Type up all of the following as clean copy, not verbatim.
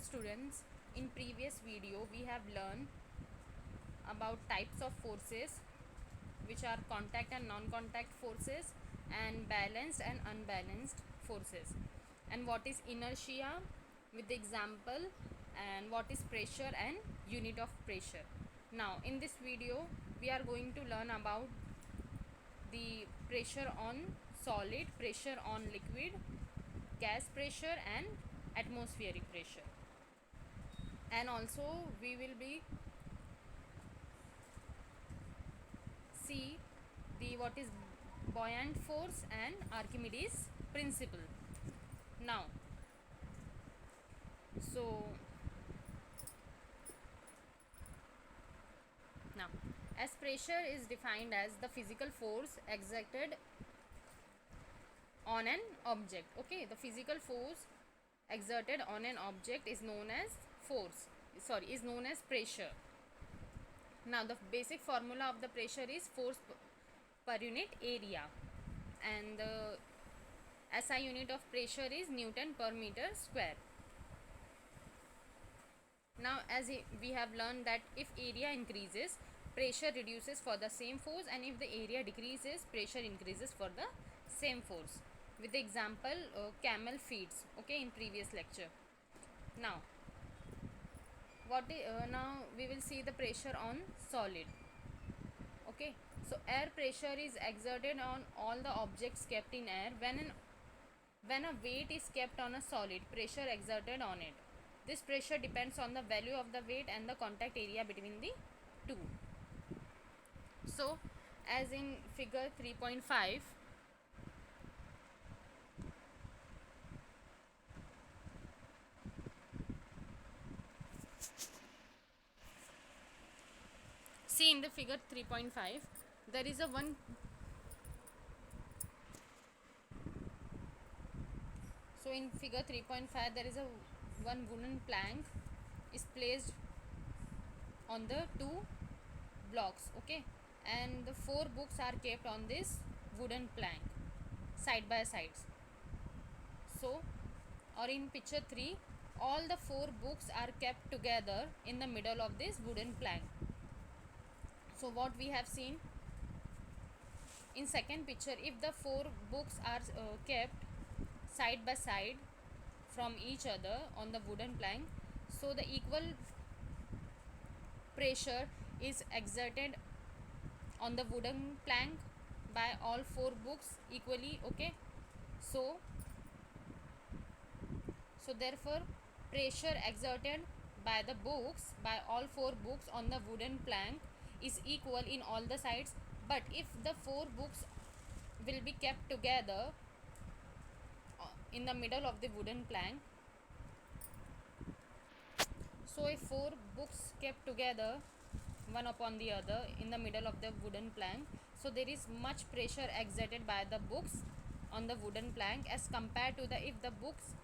students, in previous video we have learned about types of forces, which are contact and non-contact forces, and balanced and unbalanced forces, and what is inertia with the example, and what is pressure and unit of pressure. Now in this video we are going to learn about the pressure on solid, pressure on liquid, gas pressure and atmospheric pressure, and also we will be see the what is buoyant force and Archimedes principle. Now so now as pressure is defined as the physical force exerted on an object. Okay, the physical force exerted on an object is known as is known as pressure. Now the basic formula of the pressure is force per unit area, and the SI unit of pressure is Newton per meter square. Now as we have learned that if area increases, pressure reduces for the same force, and if the area decreases, pressure increases for the same force, with the example camel feeds, okay, in previous lecture. Now now we will see the pressure on solid. Okay, so air pressure is exerted on all the objects kept in air. When a weight is kept on a solid, pressure exerted on it. This pressure depends on the value of the weight and the contact area between the two. So as in figure 3.5, see in the figure 3.5 there is a one so in figure 3.5 there is a one wooden plank is placed on the two blocks. Okay, and the four books are kept on this wooden plank side by sides. So or in picture 3, all the four books are kept together in the middle of this wooden plank. So what we have seen in second picture, if the four books are kept side by side from each other on the wooden plank, so the equal pressure is exerted on the wooden plank by all four books equally. Okay, so therefore pressure exerted by the books, by all four books on the wooden plank is equal in all the sides. But if the four books will be kept together in the middle of the wooden plank, so if four books kept together one upon the other in the middle of the wooden plank, so there is much pressure exerted by the books on the wooden plank as compared to the if the books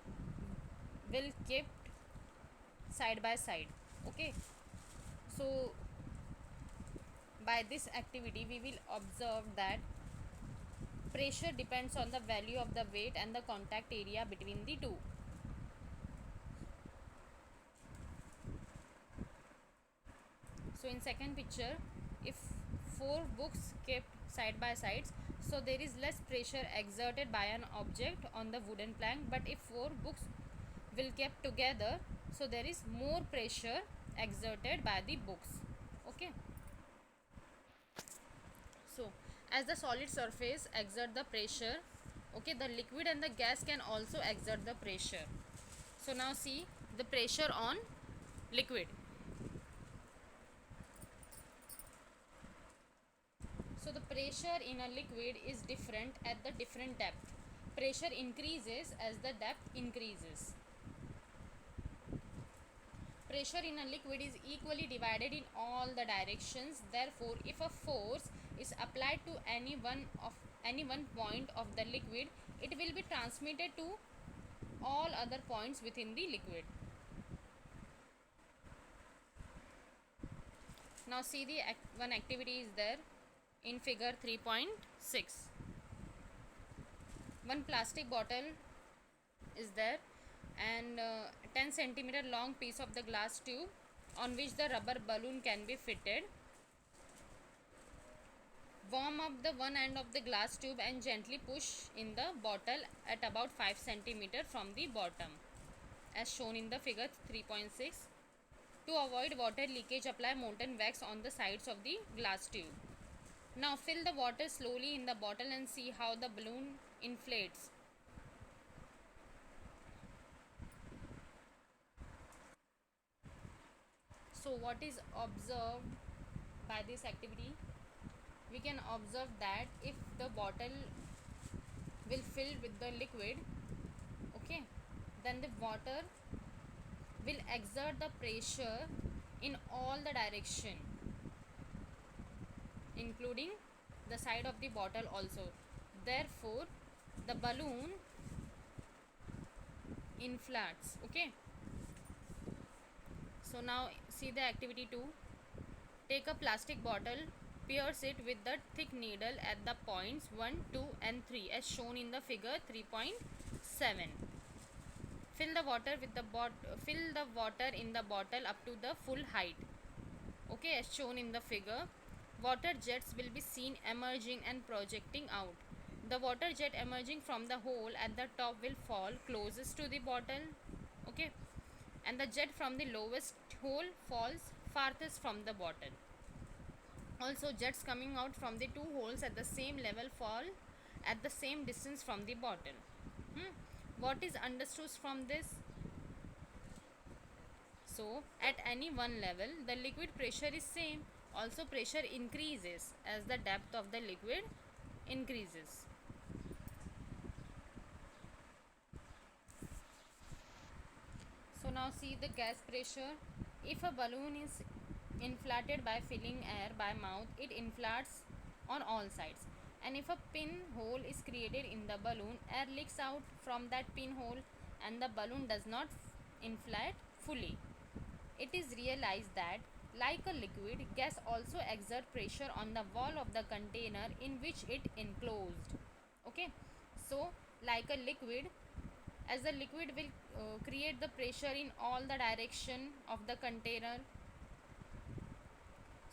will kept side by side. Okay, so by this activity we will observe that pressure depends on the value of the weight and the contact area between the two. So in second picture, if four books kept side by sides, so there is less pressure exerted by an object on the wooden plank. But if four books will kept together, so there is more pressure exerted by the books. Okay, so as the solid surface exert the pressure, okay, the liquid and the gas can also exert the pressure. So now see the pressure on liquid. So the pressure in a liquid is different at the different depth. Pressure increases as the depth increases. Pressure in a liquid is equally divided in all the directions. Therefore, if a force is applied to any one point of the liquid, it will be transmitted to all other points within the liquid. Now see the one activity is there in figure 3.6. One plastic bottle is there and 10 centimeter long piece of the glass tube on which the rubber balloon can be fitted. Warm up the one end of the glass tube and gently push in the bottle at about 5 centimeter from the bottom, as shown in the figure 3.6. To avoid water leakage, apply molten wax on the sides of the glass tube. Now fill the water slowly in the bottle and see how the balloon inflates. So what is observed by this activity? We can observe that if the bottle will fill with the liquid, okay, then the water will exert the pressure in all the direction, including the side of the bottle also. Therefore the balloon inflates. Okay, so now see the activity 2. Take a plastic bottle, pierce it with the thick needle at the points 1, 2 and 3 as shown in the figure 3.7. Fill the water in the bottle up to the full height. Okay, as shown in the figure, water jets will be seen emerging and projecting out. The water jet emerging from the hole at the top will fall closest to the bottle. Okay, and the jet from the lowest hole falls farthest from the bottle. Also, jets coming out from the two holes at the same level fall at the same distance from the bottle. What is understood from this? So at any one level the liquid pressure is same. Also pressure increases as the depth of the liquid increases. So now see the gas pressure. If a balloon is inflated by filling air by mouth, it inflates on all sides. And if a pinhole is created in the balloon, air leaks out from that pinhole and the balloon does not inflate fully. It is realized that, like a liquid, gas also exerts pressure on the wall of the container in which it enclosed. Okay, so like a liquid, as the liquid will create the pressure in all the direction of the container,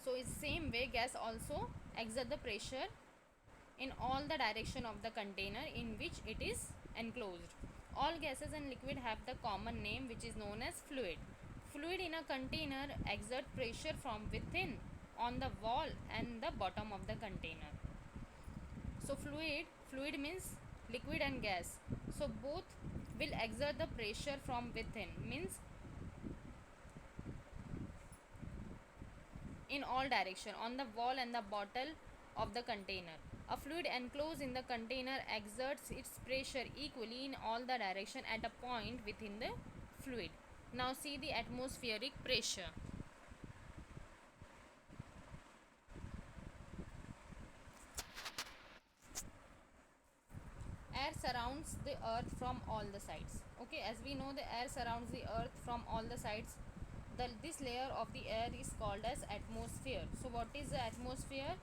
so in same way gas also exert the pressure in all the direction of the container in which it is enclosed. All gases and liquid have the common name, which is known as fluid. Fluid in a container exert pressure from within on the wall and the bottom of the container. So fluid means liquid and gas. So both will exert the pressure from within, means in all direction on the wall and the bottle of the container. A fluid enclosed in the container exerts its pressure equally in all the direction at a point within the fluid. Now see the atmospheric pressure. Air surrounds the earth from all the sides. Okay, as we know, the air surrounds the earth from all the sides. This layer of the air is called as atmosphere. So what is the atmosphere?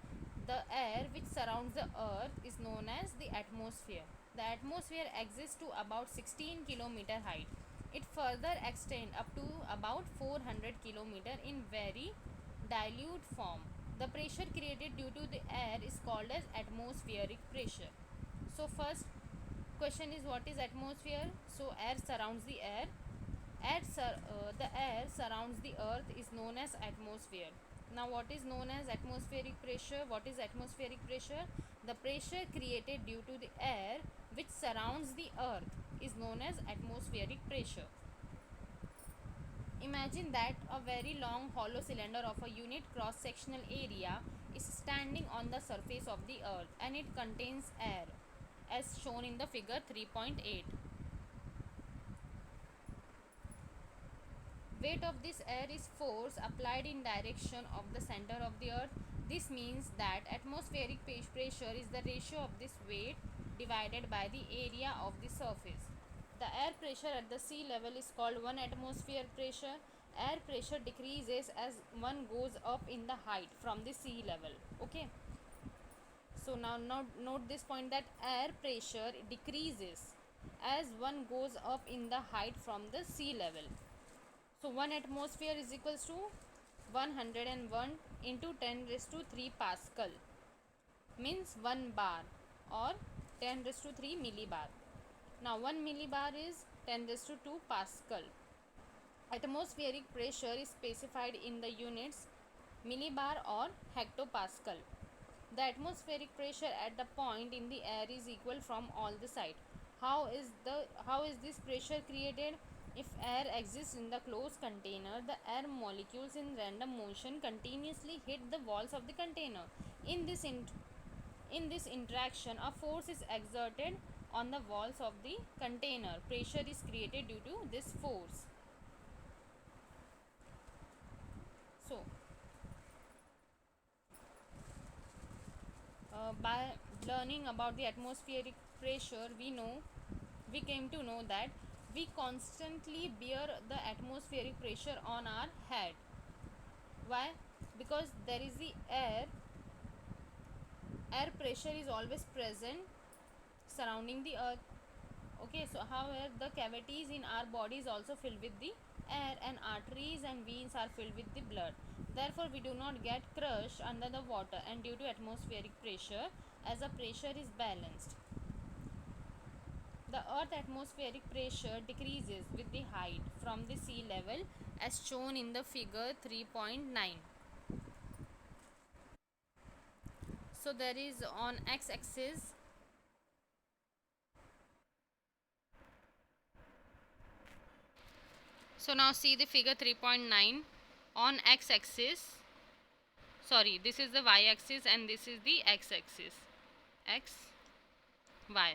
The air which surrounds the earth is known as the atmosphere. The atmosphere exists to about 16 kilometer height. It further extends up to about 400 kilometer in very dilute form. The pressure created due to the air is called as atmospheric pressure. So first question is, what is atmosphere? So air surrounds the air. The air surrounds the earth is known as atmosphere. Now what is known as atmospheric pressure? What is atmospheric pressure? The pressure created due to the air which surrounds the earth is known as atmospheric pressure. Imagine that a very long hollow cylinder of a unit cross sectional area is standing on the surface of the earth and it contains air, as shown in the figure 3.8. Weight of this air is force applied in direction of the center of the earth. This means that atmospheric pressure is the ratio of this weight divided by the area of the surface. The air pressure at the sea level is called 1 atmosphere pressure. Air pressure decreases as one goes up in the height from the sea level. Okay. So now note this point, that air pressure decreases as one goes up in the height from the sea level. So 1 atmosphere is equals to 101 into 10 raised to 3 Pascal, means 1 bar, or 10 raised to 3 millibar. Now 1 millibar is 10 raised to 2 Pascal. Atmospheric pressure is specified in the units millibar or hectopascal. The atmospheric pressure at the point in the air is equal from all the sides. How is this pressure created? If air exists in the closed container, the air molecules in random motion continuously hit the walls of the container. In this in this interaction, a force is exerted on the walls of the container. Pressure is created due to this force. So, by learning about the atmospheric pressure, we came to know that we constantly bear the atmospheric pressure on our head. Why? Because there is the air pressure is always present surrounding the earth. Okay, so however the cavities in our body is also filled with the air, and arteries and veins are filled with the blood. Therefore we do not get crushed under the water, and due to atmospheric pressure, as the pressure is balanced, the earth atmospheric pressure decreases with the height from the sea level, as shown in the figure 3.9. So there is on x axis. So now see the figure 3.9. On x axis, sorry, this is the y axis and this is the x axis, x y.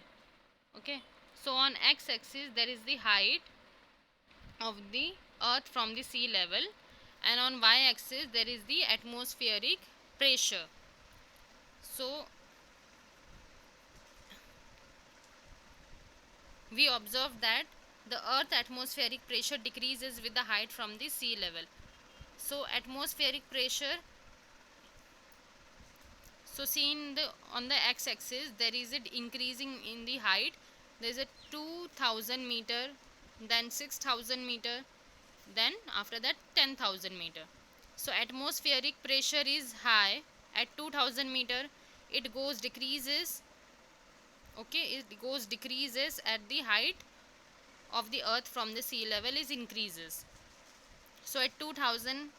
Okay, so on x axis there is the height of the earth from the sea level, and on y axis there is the atmospheric pressure. So we observe that the earth atmospheric pressure decreases with the height from the sea level. So atmospheric pressure, so see in the on the x axis there is it increasing in the height. There is a 2000 meter, then 6000 meter, then after that 10,000 meter. So atmospheric pressure is high at 2000 meter. It goes decreases. Okay, it goes decreases at the height of the earth from the sea level is increases. So at 2000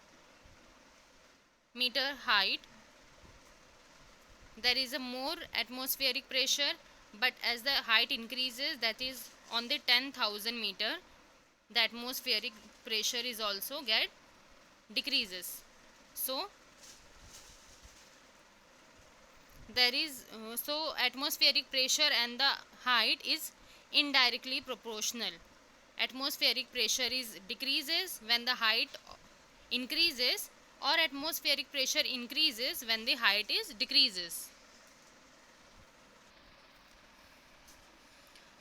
meter height there is a more atmospheric pressure, but as the height increases, that is on the 10,000 meter, the atmospheric pressure is also get decreases. So there is so atmospheric pressure and the height is indirectly proportional. Atmospheric pressure is decreases when the height increases, or atmospheric pressure increases when the height is decreases.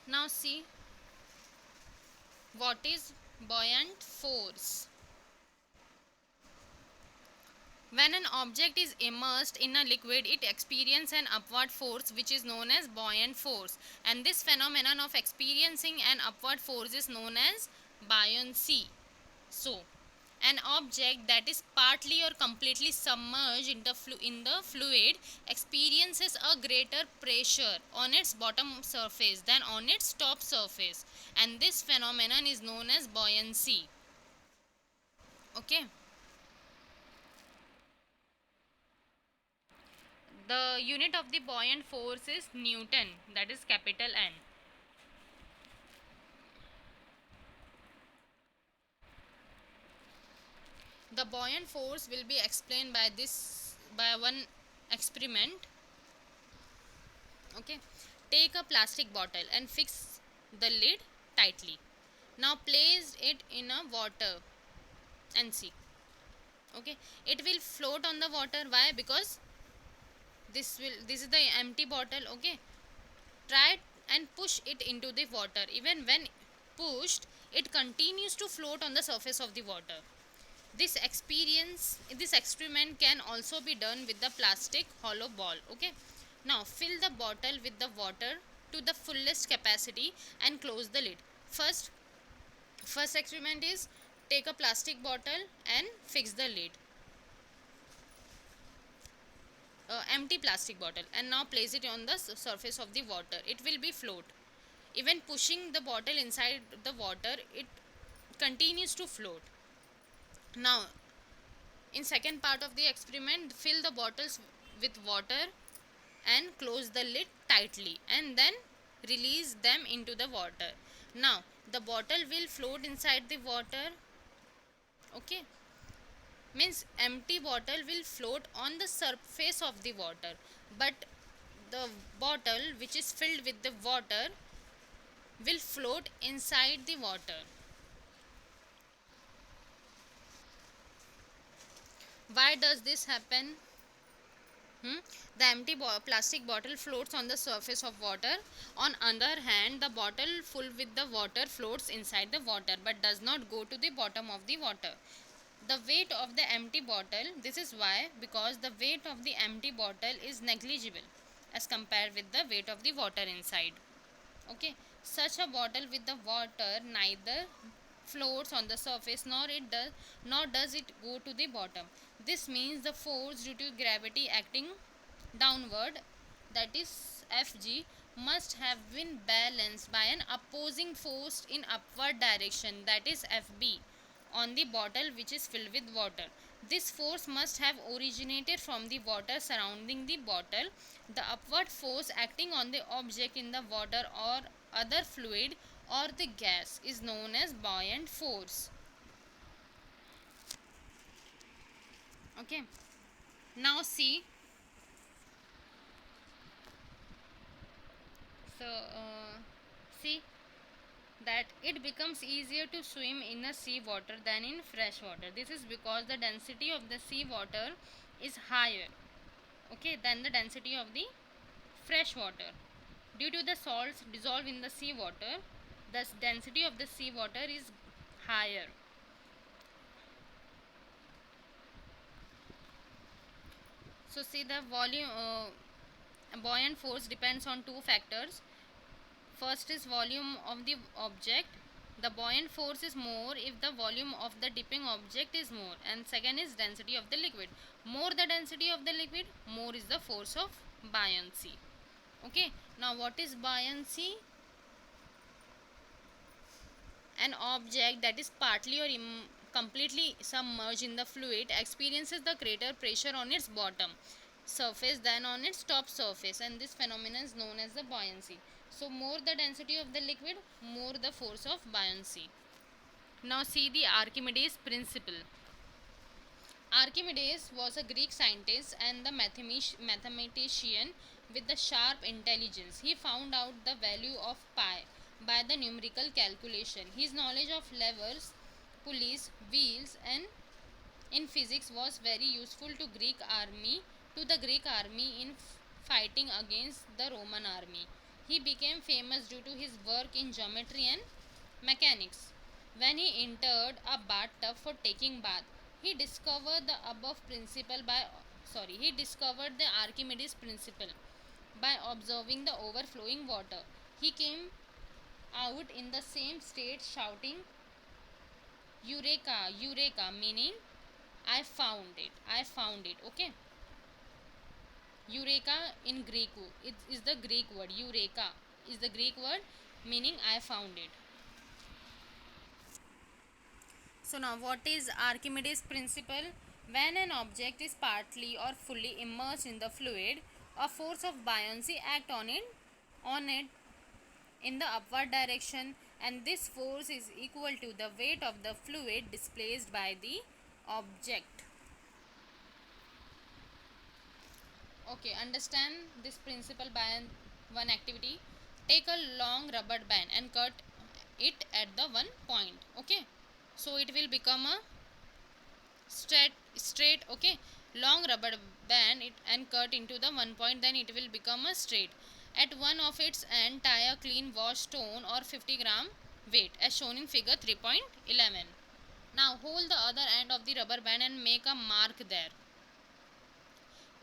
Now see what is buoyant force. When an object is immersed in a liquid, it experiences an upward force which is known as buoyant force, and this phenomenon of experiencing an upward force is known as buoyancy. So an object that is partly or completely submerged in the fluid experiences a greater pressure on its bottom surface than on its top surface, and this phenomenon is known as buoyancy. Okay. The unit of the buoyant force is Newton, that is capital N. The buoyant force will be explained by one experiment. Okay, take a plastic bottle and fix the lid tightly. Now place it in a water and see. Okay, it will float on the water. Why? Because this is the empty bottle. Okay, try and push it into the water. Even when pushed, it continues to float on the surface of the water. This experiment can also be done with the plastic hollow ball. Okay, now fill the bottle with the water to the fullest capacity and close the lid. First, first experiment is take a plastic bottle and fix the lid. Empty plastic bottle, and now place it on the surface of the water. It will be float. Even pushing the bottle inside the water, it continues to float. Now, in second part of the experiment, fill the bottles with water and close the lid tightly, and then release them into the water. Now the bottle will float inside the water. Okay, means empty bottle will float on the surface of the water, but the bottle which is filled with the water will float inside the water. Why does this happen? The empty plastic bottle floats on the surface of water. On other hand, the bottle full with the water floats inside the water but does not go to the bottom of the water. The weight of the empty bottle, this is why, because the weight of the empty bottle is negligible as compared with the weight of the water inside. Okay, such a bottle with the water neither floats on the surface nor does it go to the bottom. This means the force due to gravity acting downward, that is Fg, must have been balanced by an opposing force in upward direction, that is Fb, on the bottle which is filled with water. This force must have originated from the water surrounding the bottle. The upward force acting on the object in the water or other fluid or the gas is known as buoyant force. Okay, now see. So see that it becomes easier to swim in a sea water than in fresh water. This is because the density of the sea water is higher, okay, than the density of the fresh water. Due to the salts dissolved in the sea water, the density of the sea water is higher. So see, the volume buoyant force depends on two factors. First is volume of the object. The buoyant force is more if the volume of the dipping object is more, and second is density of the liquid. More the density of the liquid, more is the force of buoyancy. Okay, now what is buoyancy? An object that is partly or completely submerged in the fluid experiences the greater pressure on its bottom surface than on its top surface, and this phenomenon is known as the buoyancy. So more the density of the liquid, more the force of buoyancy. Now see the Archimedes principle. Archimedes was a Greek scientist and the mathematician with the sharp intelligence. He found out the value of pi by the numerical calculation. His knowledge of levers, pulleys, wheels, and in physics was very useful to the Greek army in fighting against the Roman army. He became famous due to his work in geometry and mechanics. When he entered a bathtub for taking bath, he discovered the Archimedes principle by observing the overflowing water. He came out in the same state shouting Eureka, Eureka, meaning I found it, I found it. Okay, Eureka in Greek, it is the Greek word. Eureka is the Greek word meaning I found it. So now what is Archimedes principle? When an object is partly or fully immersed in the fluid, a force of buoyancy acts on it in the upward direction, and this force is equal to the weight of the fluid displaced by the object. Okay, understand this principle by one activity. Take a long rubber band and cut it at the one point. Okay, so it will become a straight. Okay, long rubber band it and cut into the one point, then it will become a straight. At one of its end, tie a clean washed stone or 50-gram weight as shown in figure 3.11. Now hold the other end of the rubber band and make a mark there.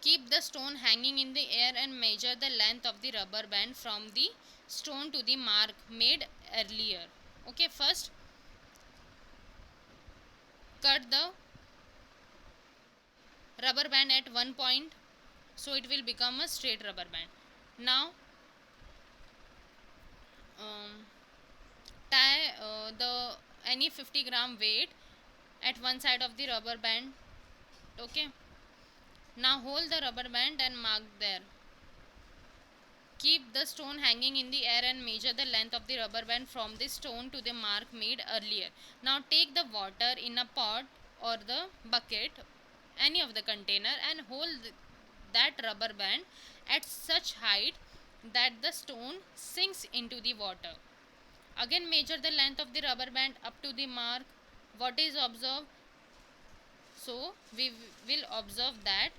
Keep the stone hanging in the air and measure the length of the rubber band from the stone to the mark made earlier. Okay, first cut the rubber band at one point, so it will become a straight rubber band. Now um, tie the any 50-gram weight at one side of the rubber band. Okay, now hold the rubber band and mark there. Keep the stone hanging in the air and measure the length of the rubber band from the stone to the mark made earlier. Now take the water in a pot or the bucket, any of the container, and hold that rubber band at such height that the stone sinks into the water. Again measure the length of the rubber band up to the mark. What is observed? So we will observe that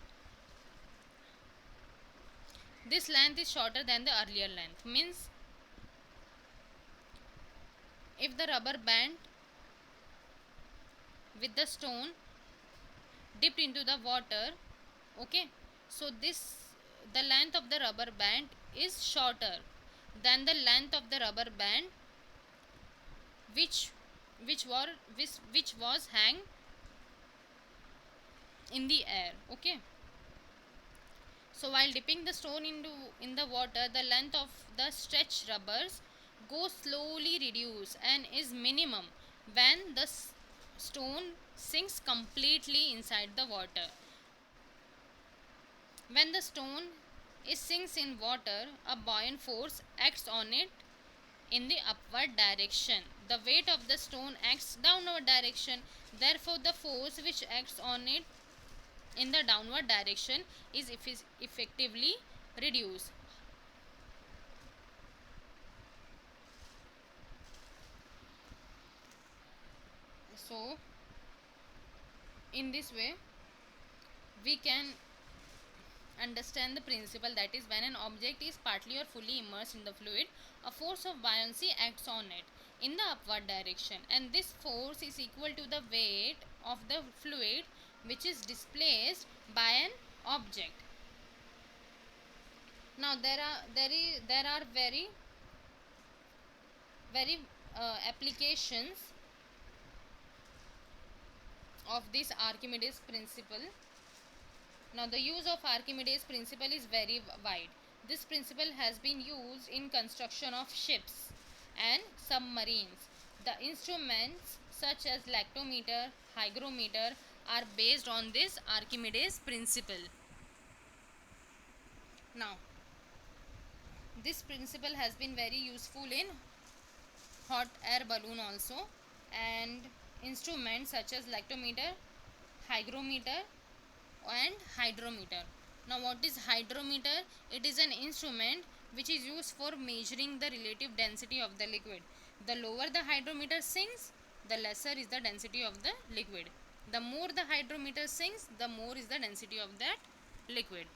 this length is shorter than the earlier length. Means if the rubber band with the stone dipped into the water, okay, so this the length of the rubber band is shorter than the length of the rubber band which which was hang in the air. Okay, so while dipping the stone into in the water, the length of the stretch rubbers goes slowly reduce and is minimum when the stone sinks completely inside the water. When the stone is sinks in water, a buoyant force acts on it in the upward direction. The weight of the stone acts downward direction. Therefore, the force which acts on it in the downward direction is effectively reduced. So, in this way, we can understand the principle, that is, when an object is partly or fully immersed in the fluid, a force of buoyancy acts on it in the upward direction, and this force is equal to the weight of the fluid which is displaced by an object. Now there are very applications of this Archimedes principle. Now the use of Archimedes principle is very wide. This principle has been used in construction of ships and submarines. The instruments such as lactometer, hygrometer are based on this Archimedes principle. Now this principle has been very useful in hot air balloon also, and instruments such as lactometer, hygrometer and hydrometer. Now what is hydrometer? It is an instrument which is used for measuring the relative density of the liquid. The lower the hydrometer sinks, the lesser is the density of the liquid. The more the hydrometer sinks, the more is the density of that liquid.